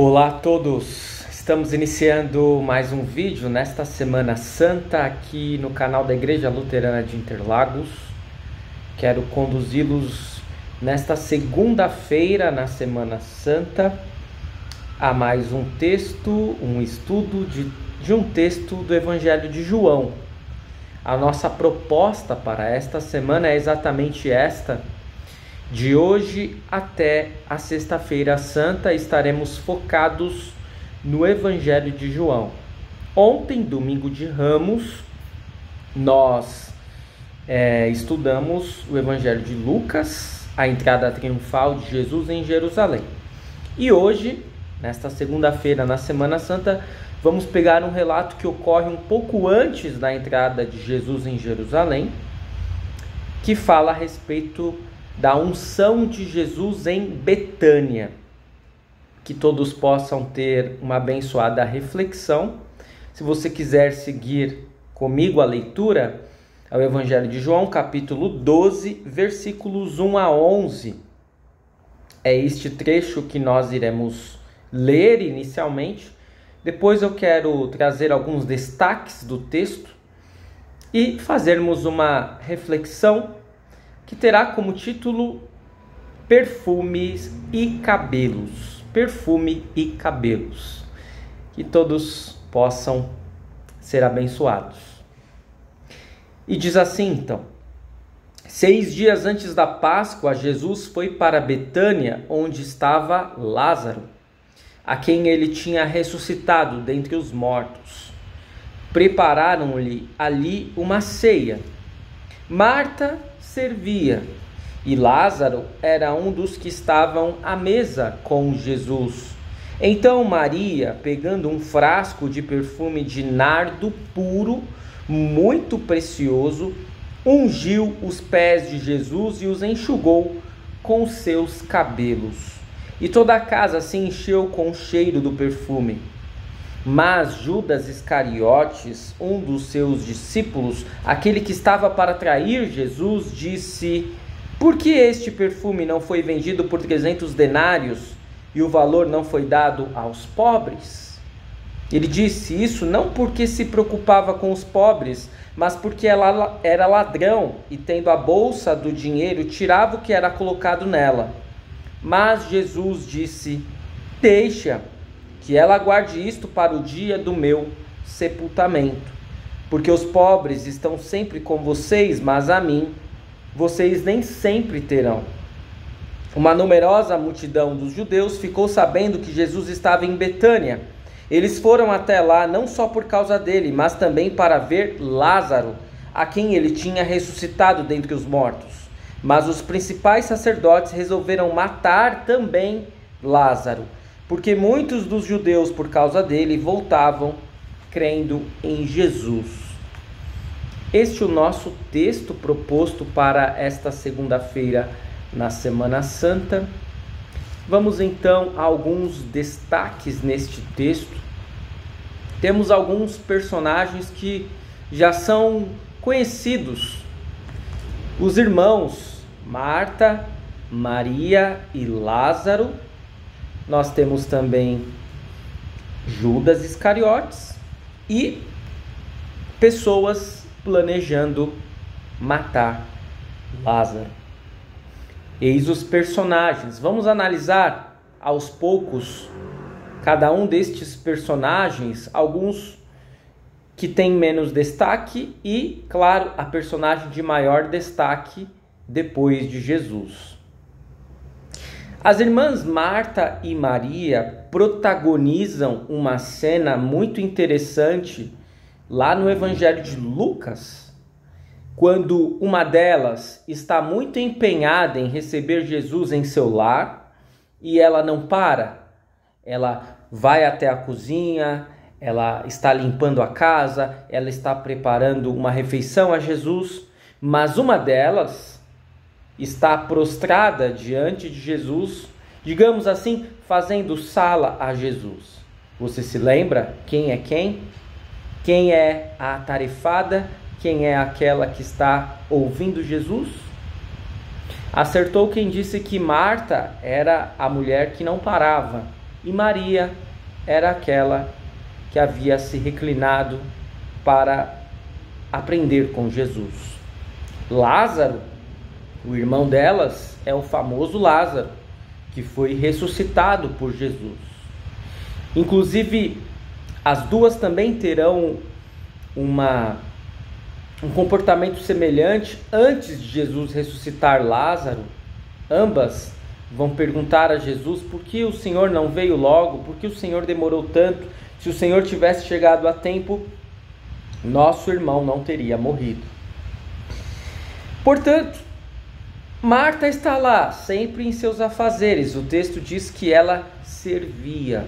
Olá a todos, estamos iniciando mais um vídeo nesta Semana Santa aqui no canal da Igreja Luterana de Interlagos. Quero conduzi-los nesta segunda-feira na Semana Santa a mais um texto, um estudo de um texto do Evangelho de João. A nossa proposta para esta semana é exatamente esta. De hoje até a Sexta-feira Santa estaremos focados no Evangelho de João. Ontem, domingo de Ramos, nós estudamos o Evangelho de Lucas, a entrada triunfal de Jesus em Jerusalém. E hoje, nesta segunda-feira, na Semana Santa, vamos pegar um relato que ocorre um pouco antes da entrada de Jesus em Jerusalém, que fala a respeito da unção de Jesus em Betânia. Que todos possam ter uma abençoada reflexão. Se você quiser seguir comigo a leitura, é o Evangelho de João, capítulo 12, versículos 1 a 11. É este trecho que nós iremos ler inicialmente. Depois eu quero trazer alguns destaques do texto e fazermos uma reflexão que terá como título Perfumes e Cabelos. Perfume e cabelos. Que todos possam ser abençoados. E diz assim então: 6 dias antes da Páscoa, Jesus foi para Betânia, onde estava Lázaro, a quem ele tinha ressuscitado dentre os mortos. Prepararam-lhe ali uma ceia. Marta servia, e Lázaro era um dos que estavam à mesa com Jesus. Então Maria, pegando um frasco de perfume de nardo puro, muito precioso, ungiu os pés de Jesus e os enxugou com seus cabelos. E toda a casa se encheu com o cheiro do perfume. Mas Judas Iscariotes, um dos seus discípulos, aquele que estava para trair Jesus, disse: por que este perfume não foi vendido por 300 denários e o valor não foi dado aos pobres? Ele disse isso não porque se preocupava com os pobres, mas porque ela era ladrão e, tendo a bolsa do dinheiro, tirava o que era colocado nela. Mas Jesus disse: deixa que ela guarde isto para o dia do meu sepultamento, porque os pobres estão sempre com vocês, mas a mim vocês nem sempre terão. Uma numerosa multidão dos judeus ficou sabendo que Jesus estava em Betânia. Eles foram até lá não só por causa dele, mas também para ver Lázaro, a quem ele tinha ressuscitado dentre os mortos. Mas os principais sacerdotes resolveram matar também Lázaro, porque muitos dos judeus, por causa dele, voltavam crendo em Jesus. Este é o nosso texto proposto para esta segunda-feira na Semana Santa. Vamos então a alguns destaques neste texto. Temos alguns personagens que já são conhecidos. Os irmãos Marta, Maria e Lázaro. Nós temos também Judas Iscariotes e pessoas planejando matar Lázaro. Eis os personagens. Vamos analisar aos poucos cada um destes personagens, alguns que têm menos destaque e, claro, a personagem de maior destaque depois de Jesus. As irmãs Marta e Maria protagonizam uma cena muito interessante lá no Evangelho de Lucas, quando uma delas está muito empenhada em receber Jesus em seu lar e ela não para. Ela vai até a cozinha, ela está limpando a casa, ela está preparando uma refeição a Jesus, mas uma delas está prostrada diante de Jesus, digamos assim, fazendo sala a Jesus. Você se lembra quem é quem? Quem é a atarefada? Quem é aquela que está ouvindo Jesus? Acertou quem disse que Marta era a mulher que não parava, e Maria era aquela que havia se reclinado para aprender com Jesus. Lázaro, o irmão delas, é o famoso Lázaro, que foi ressuscitado por Jesus. Inclusive, as duas também terão um comportamento semelhante. Antes de Jesus ressuscitar Lázaro, ambas vão perguntar a Jesus: por que o Senhor não veio logo? Por que o Senhor demorou tanto? Se o Senhor tivesse chegado a tempo, nosso irmão não teria morrido. Portanto, Marta está lá, sempre em seus afazeres. O texto diz que ela servia.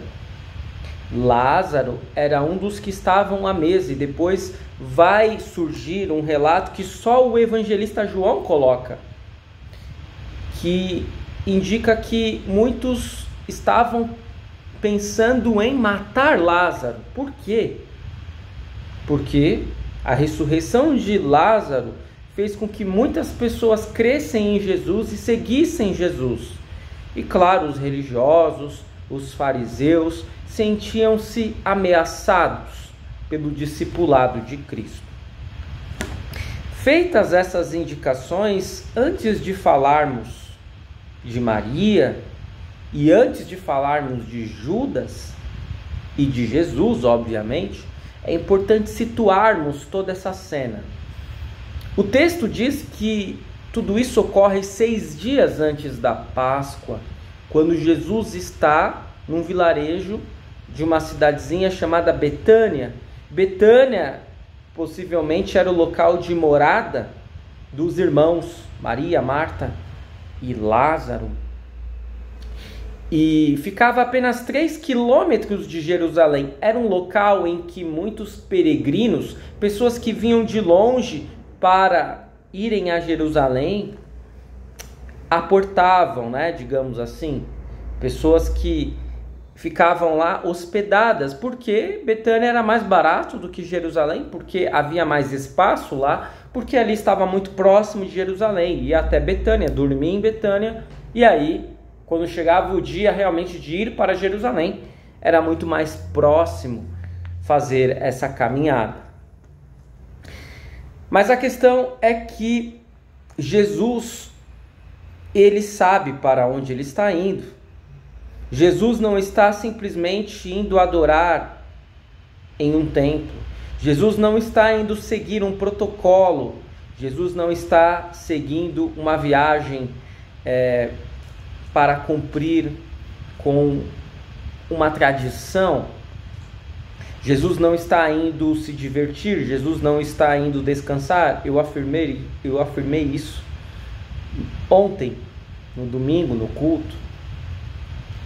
Lázaro era um dos que estavam à mesa, e depois vai surgir um relato que só o evangelista João coloca, que indica que muitos estavam pensando em matar Lázaro. Por quê? Porque a ressurreição de Lázaro fez com que muitas pessoas crescem em Jesus e seguissem Jesus. E claro, os religiosos, os fariseus, sentiam-se ameaçados pelo discipulado de Cristo. Feitas essas indicações, antes de falarmos de Maria e antes de falarmos de Judas e de Jesus, obviamente, é importante situarmos toda essa cena. O texto diz que tudo isso ocorre 6 dias antes da Páscoa, quando Jesus está num vilarejo de uma cidadezinha chamada Betânia. Betânia possivelmente era o local de morada dos irmãos Maria, Marta e Lázaro. E ficava a apenas 3 quilômetros de Jerusalém. Era um local em que muitos peregrinos, pessoas que vinham de longe para irem a Jerusalém, aportavam, digamos assim, pessoas que ficavam lá hospedadas, porque Betânia era mais barato do que Jerusalém, porque havia mais espaço lá, porque ali estava muito próximo de Jerusalém, ia até Betânia, dormia em Betânia, e aí, quando chegava o dia realmente de ir para Jerusalém, era muito mais próximo fazer essa caminhada. Mas a questão é que Jesus, ele sabe para onde ele está indo. Jesus não está simplesmente indo adorar em um templo. Jesus não está indo seguir um protocolo. Jesus não está seguindo uma viagem para cumprir com uma tradição. Jesus não está indo se divertir. Jesus não está indo descansar. Eu afirmei isso ontem, no domingo, no culto.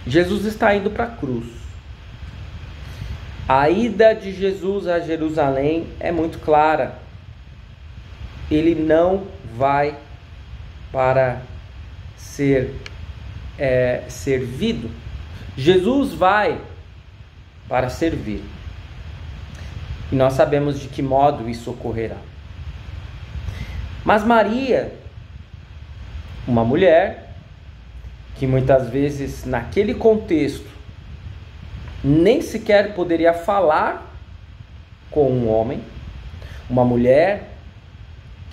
Jesus está indo para a cruz. A ida de Jesus a Jerusalém é muito clara. Ele não vai para ser servido. Jesus vai para servir. E nós sabemos de que modo isso ocorrerá. Mas Maria, uma mulher que muitas vezes naquele contexto nem sequer poderia falar com um homem, uma mulher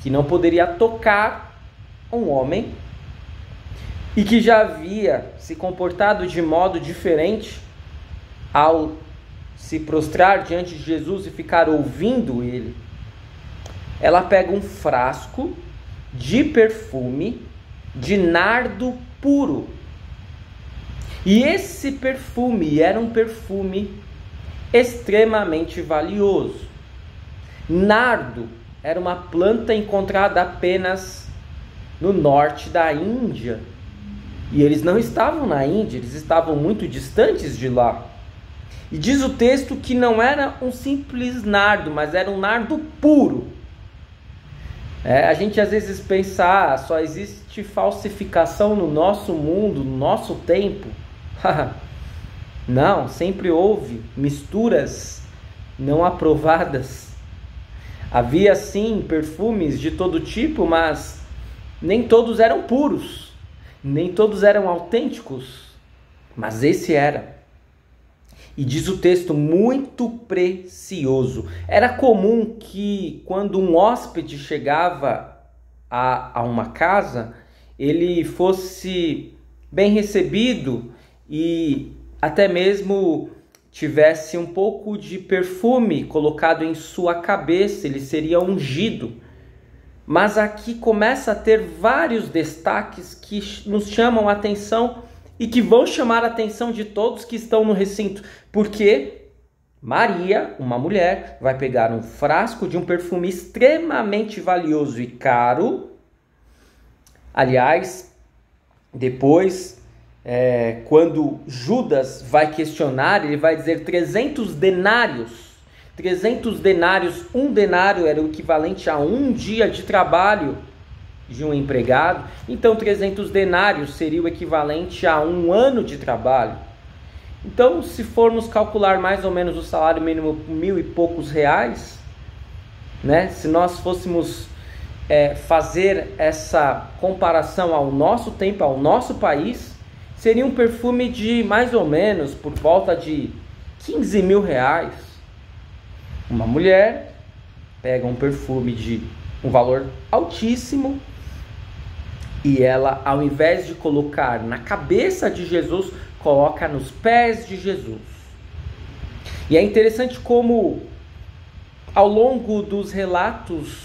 que não poderia tocar um homem e que já havia se comportado de modo diferente ao se prostrar diante de Jesus e ficar ouvindo ele. Ela pega um frasco de perfume de nardo puro. E esse perfume era um perfume extremamente valioso. Nardo era uma planta encontrada apenas no norte da Índia. E eles não estavam na Índia, eles estavam muito distantes de lá. E diz o texto que não era um simples nardo, mas era um nardo puro. A gente às vezes pensa, só existe falsificação no nosso mundo, no nosso tempo. Não, sempre houve misturas não aprovadas. Havia sim perfumes de todo tipo, mas nem todos eram puros, nem todos eram autênticos. Mas esse era. E diz o texto, muito precioso. Era comum que quando um hóspede chegava a uma casa, ele fosse bem recebido e até mesmo tivesse um pouco de perfume colocado em sua cabeça, ele seria ungido. Mas aqui começa a ter vários destaques que nos chamam a atenção e que vão chamar a atenção de todos que estão no recinto, porque Maria, uma mulher, vai pegar um frasco de um perfume extremamente valioso e caro. Aliás, depois, quando Judas vai questionar, ele vai dizer 300 denários. 300 denários, um denário era o equivalente a um dia de trabalho de um empregado. Então 300 denários seria o equivalente a um ano de trabalho. Então, se formos calcular mais ou menos o salário mínimo, 1.000 e poucos reais, né? Se nós fôssemos fazer essa comparação ao nosso tempo, ao nosso país, seria um perfume de mais ou menos por volta de 15 mil reais. Uma mulher pega um perfume de um valor altíssimo e ela, ao invés de colocar na cabeça de Jesus, coloca nos pés de Jesus. E é interessante como, ao longo dos relatos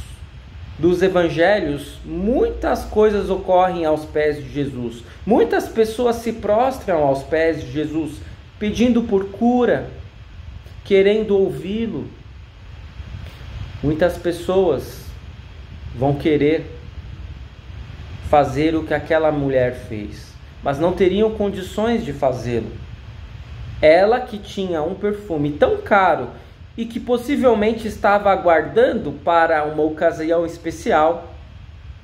dos evangelhos, muitas coisas ocorrem aos pés de Jesus. Muitas pessoas se prostram aos pés de Jesus, pedindo por cura, querendo ouvi-lo. Muitas pessoas vão querer fazer o que aquela mulher fez, mas não teriam condições de fazê-lo. Ela, que tinha um perfume tão caro e que possivelmente estava aguardando para uma ocasião especial,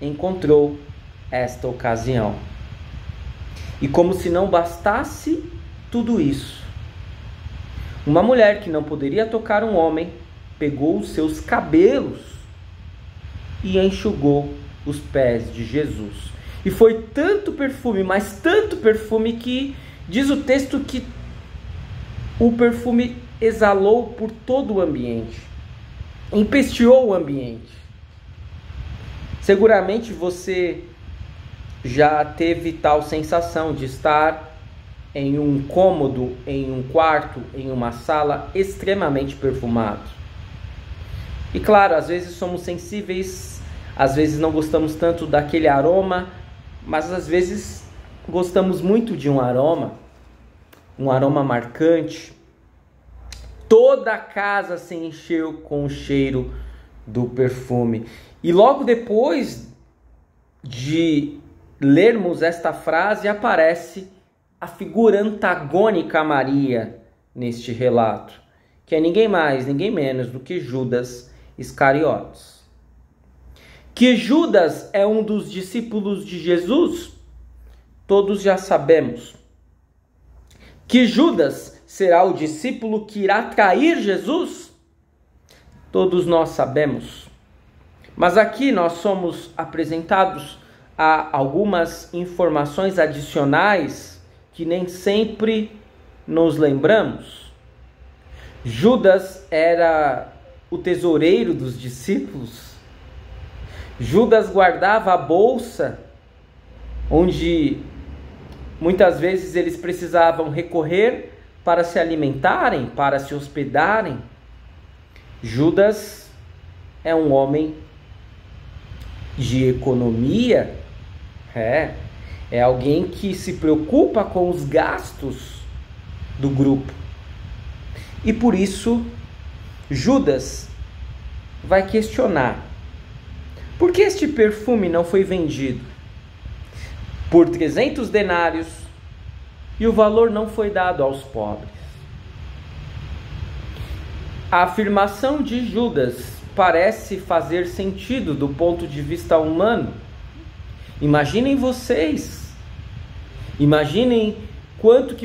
encontrou esta ocasião. E como se não bastasse tudo isso, uma mulher que não poderia tocar um homem, pegou os seus cabelos e enxugou os pés de Jesus. E foi tanto perfume, mas tanto perfume, que diz o texto que o perfume exalou por todo o ambiente, empesteou o ambiente. Seguramente você já teve tal sensação de estar em um cômodo, em um quarto, em uma sala extremamente perfumado. E claro, às vezes somos sensíveis, às vezes não gostamos tanto daquele aroma, mas às vezes gostamos muito de um aroma marcante. Toda a casa se encheu com o cheiro do perfume. E logo depois de lermos esta frase, aparece a figura antagônica a Maria neste relato, que é ninguém mais, ninguém menos do que Judas Iscariotes. Que Judas é um dos discípulos de Jesus, todos já sabemos. Que Judas será o discípulo que irá trair Jesus, todos nós sabemos. Mas aqui nós somos apresentados a algumas informações adicionais que nem sempre nos lembramos. Judas era o tesoureiro dos discípulos. Judas guardava a bolsa, onde muitas vezes eles precisavam recorrer para se alimentarem, para se hospedarem. Judas é um homem de economia, é alguém que se preocupa com os gastos do grupo. E por isso, Judas vai questionar: por que este perfume não foi vendido por 300 denários e o valor não foi dado aos pobres? A afirmação de Judas parece fazer sentido do ponto de vista humano. Imaginem vocês, imaginem quantos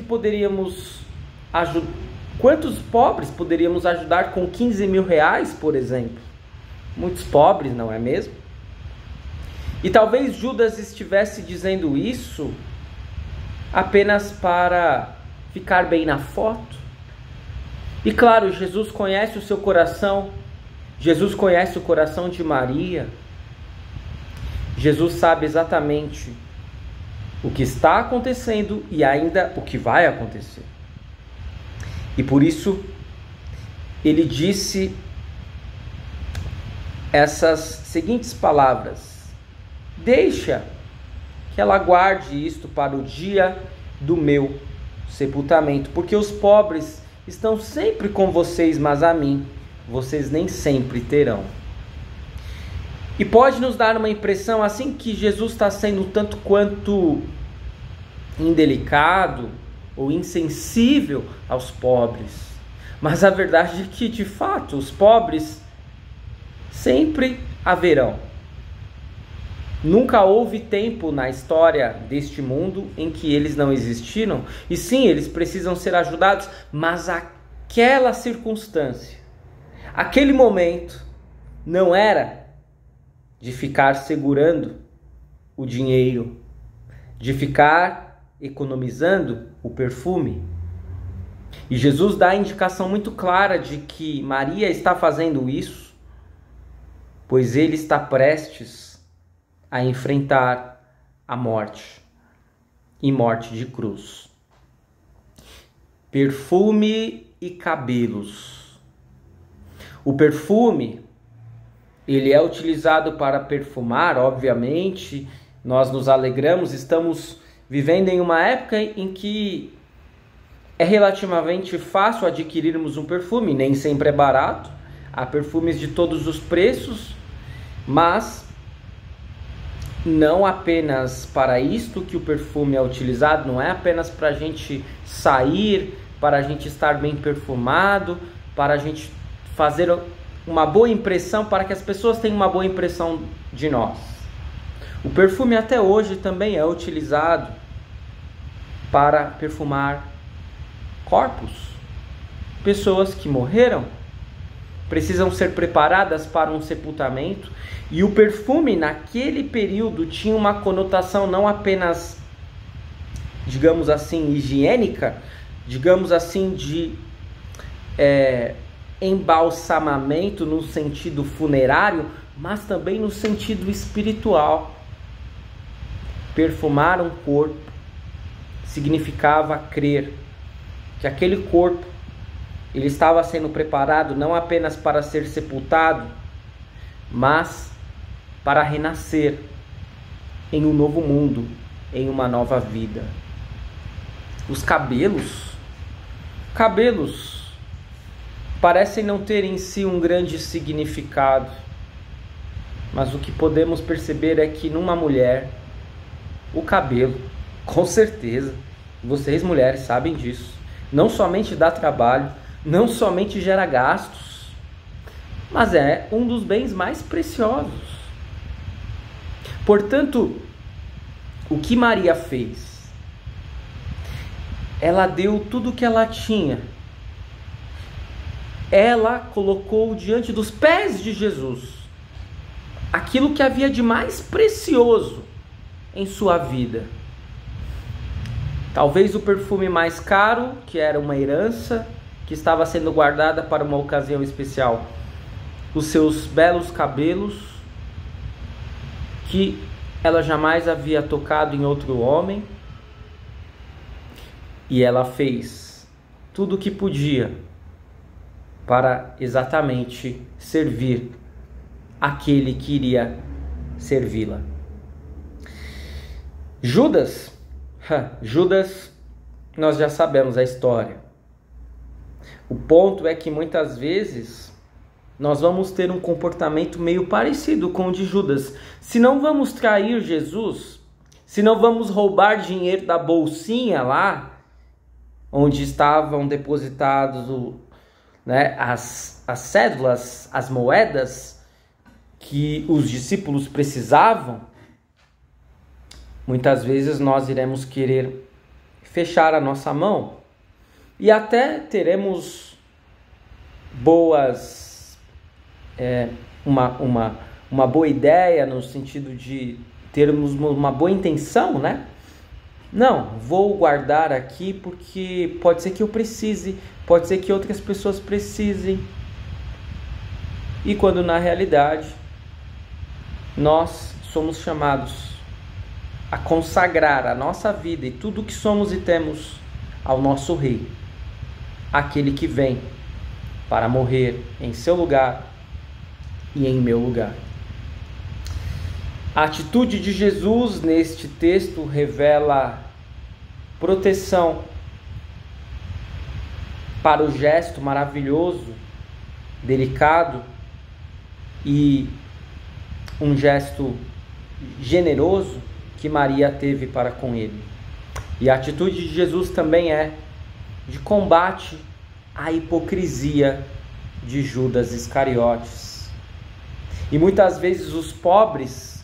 pobres poderíamos ajudar com 15 mil reais, por exemplo. Muitos pobres, não é mesmo? E talvez Judas estivesse dizendo isso apenas para ficar bem na foto, E claro, Jesus conhece o seu coração, Jesus conhece o coração de Maria, Jesus sabe exatamente o que está acontecendo e ainda o que vai acontecer. E por isso, ele disse essas seguintes palavras: deixa que ela guarde isto para o dia do meu sepultamento, porque os pobres estão sempre com vocês, mas a mim vocês nem sempre terão. E pode nos dar uma impressão assim que Jesus está sendo tanto quanto indelicado ou insensível aos pobres. Mas a verdade é que, de fato, os pobres sempre haverão. Nunca houve tempo na história deste mundo em que eles não existiram. E sim, eles precisam ser ajudados, mas aquela circunstância, aquele momento, não era de ficar segurando o dinheiro, de ficar economizando o perfume. E Jesus dá a indicação muito clara de que Maria está fazendo isso, pois ele está prestes a enfrentar a morte, e morte de cruz. Perfume e cabelos. O perfume, ele é utilizado para perfumar, obviamente. Nós nos alegramos, estamos vivendo em uma época em que é relativamente fácil adquirirmos um perfume, nem sempre é barato. Há perfumes de todos os preços, mas não apenas para isto que o perfume é utilizado, não é apenas para a gente sair, para a gente estar bem perfumado, para a gente fazer uma boa impressão, para que as pessoas tenham uma boa impressão de nós. O perfume até hoje também é utilizado para perfumar corpos. Pessoas que morreram precisam ser preparadas para um sepultamento, e o perfume naquele período tinha uma conotação não apenas, digamos assim, higiênica, digamos assim, de embalsamamento no sentido funerário, mas também no sentido espiritual. Perfumar um corpo significava crer que aquele corpo ele estava sendo preparado não apenas para ser sepultado, mas para renascer em um novo mundo, em uma nova vida. Os cabelos parecem não ter em si um grande significado, mas o que podemos perceber é que numa mulher, o cabelo, com certeza, vocês mulheres sabem disso, não somente dá trabalho, não somente gera gastos, mas é um dos bens mais preciosos. Portanto, o que Maria fez? Ela deu tudo o que ela tinha. Ela colocou diante dos pés de Jesus aquilo que havia de mais precioso em sua vida. Talvez o perfume mais caro, que era uma herança, que estava sendo guardada para uma ocasião especial. Os seus belos cabelos, que ela jamais havia tocado em outro homem. E ela fez tudo o que podia para exatamente servir aquele que iria servi-la. Judas, nós já sabemos a história. O ponto é que muitas vezes nós vamos ter um comportamento meio parecido com o de Judas. Se não vamos trair Jesus, se não vamos roubar dinheiro da bolsinha lá, onde estavam depositados as cédulas, as moedas que os discípulos precisavam, muitas vezes nós iremos querer fechar a nossa mão e até teremos uma boa ideia, no sentido de termos uma boa intenção, né? Não, vou guardar aqui porque pode ser que eu precise, pode ser que outras pessoas precisem. E quando na realidade nós somos chamados a consagrar a nossa vida e tudo o que somos e temos ao nosso Rei, aquele que vem para morrer em seu lugar e em meu lugar. A atitude de Jesus neste texto revela proteção para o gesto maravilhoso, delicado e um gesto generoso que Maria teve para com ele. E a atitude de Jesus também é de combate à hipocrisia de Judas Iscariotes. E muitas vezes os pobres,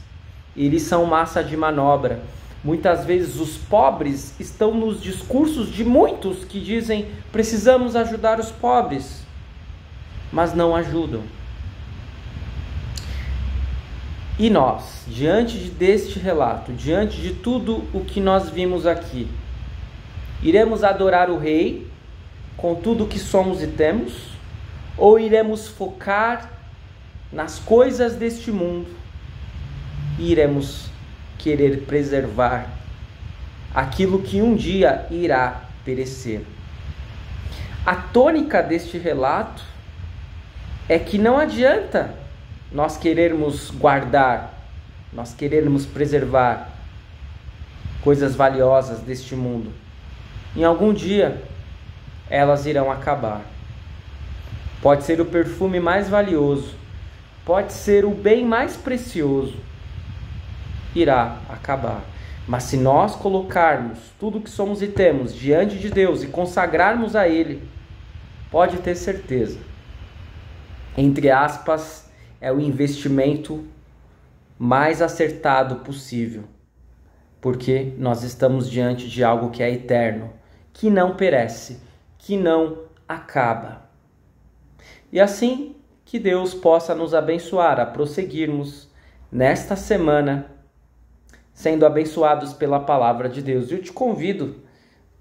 eles são massa de manobra. Muitas vezes os pobres estão nos discursos de muitos que dizem: precisamos ajudar os pobres, mas não ajudam. E nós, diante deste relato, diante de tudo o que nós vimos aqui, iremos adorar o Rei com tudo o que somos e temos? Ou iremos focar nas coisas deste mundo e iremos querer preservar aquilo que um dia irá perecer? A tônica deste relato é que não adianta nós querermos guardar, nós querermos preservar coisas valiosas deste mundo. Em algum dia elas irão acabar. Pode ser o perfume mais valioso, pode ser o bem mais precioso, irá acabar. Mas se nós colocarmos tudo que somos e temos diante de Deus e consagrarmos a Ele, pode ter certeza, entre aspas, é o investimento mais acertado possível, porque nós estamos diante de algo que é eterno, que não perece, que não acaba. E assim que Deus possa nos abençoar a prosseguirmos nesta semana, sendo abençoados pela palavra de Deus. Eu te convido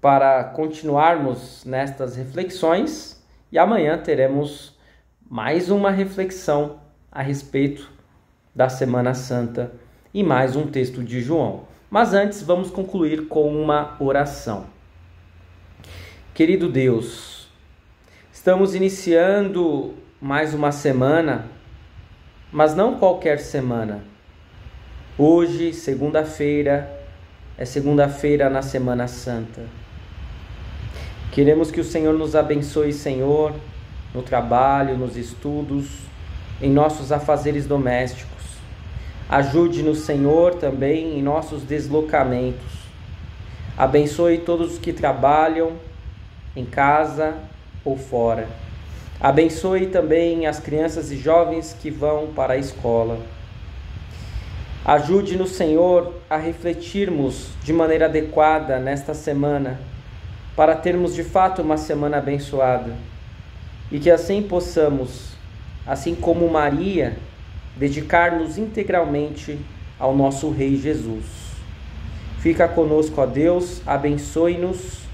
para continuarmos nestas reflexões e amanhã teremos mais uma reflexão a respeito da Semana Santa e mais um texto de João. Mas antes vamos concluir com uma oração. Querido Deus, estamos iniciando mais uma semana, mas não qualquer semana. Hoje, segunda-feira, é segunda-feira na Semana Santa. Queremos que o Senhor nos abençoe, Senhor, no trabalho, nos estudos, em nossos afazeres domésticos. Ajude-nos, Senhor, também em nossos deslocamentos. Abençoe todos os que trabalham em casa ou fora. Abençoe também as crianças e jovens que vão para a escola. Ajude-nos, Senhor, a refletirmos de maneira adequada nesta semana, para termos de fato uma semana abençoada. E que assim possamos, assim como Maria, dedicar-nos integralmente ao nosso Rei Jesus. Fica conosco, ó Deus, abençoe-nos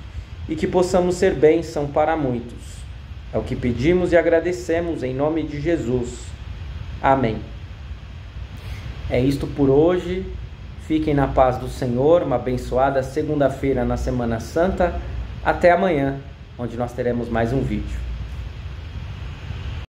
e que possamos ser bênção para muitos. É o que pedimos e agradecemos em nome de Jesus. Amém. É isto por hoje. Fiquem na paz do Senhor. Uma abençoada segunda-feira na Semana Santa. Até amanhã, onde nós teremos mais um vídeo.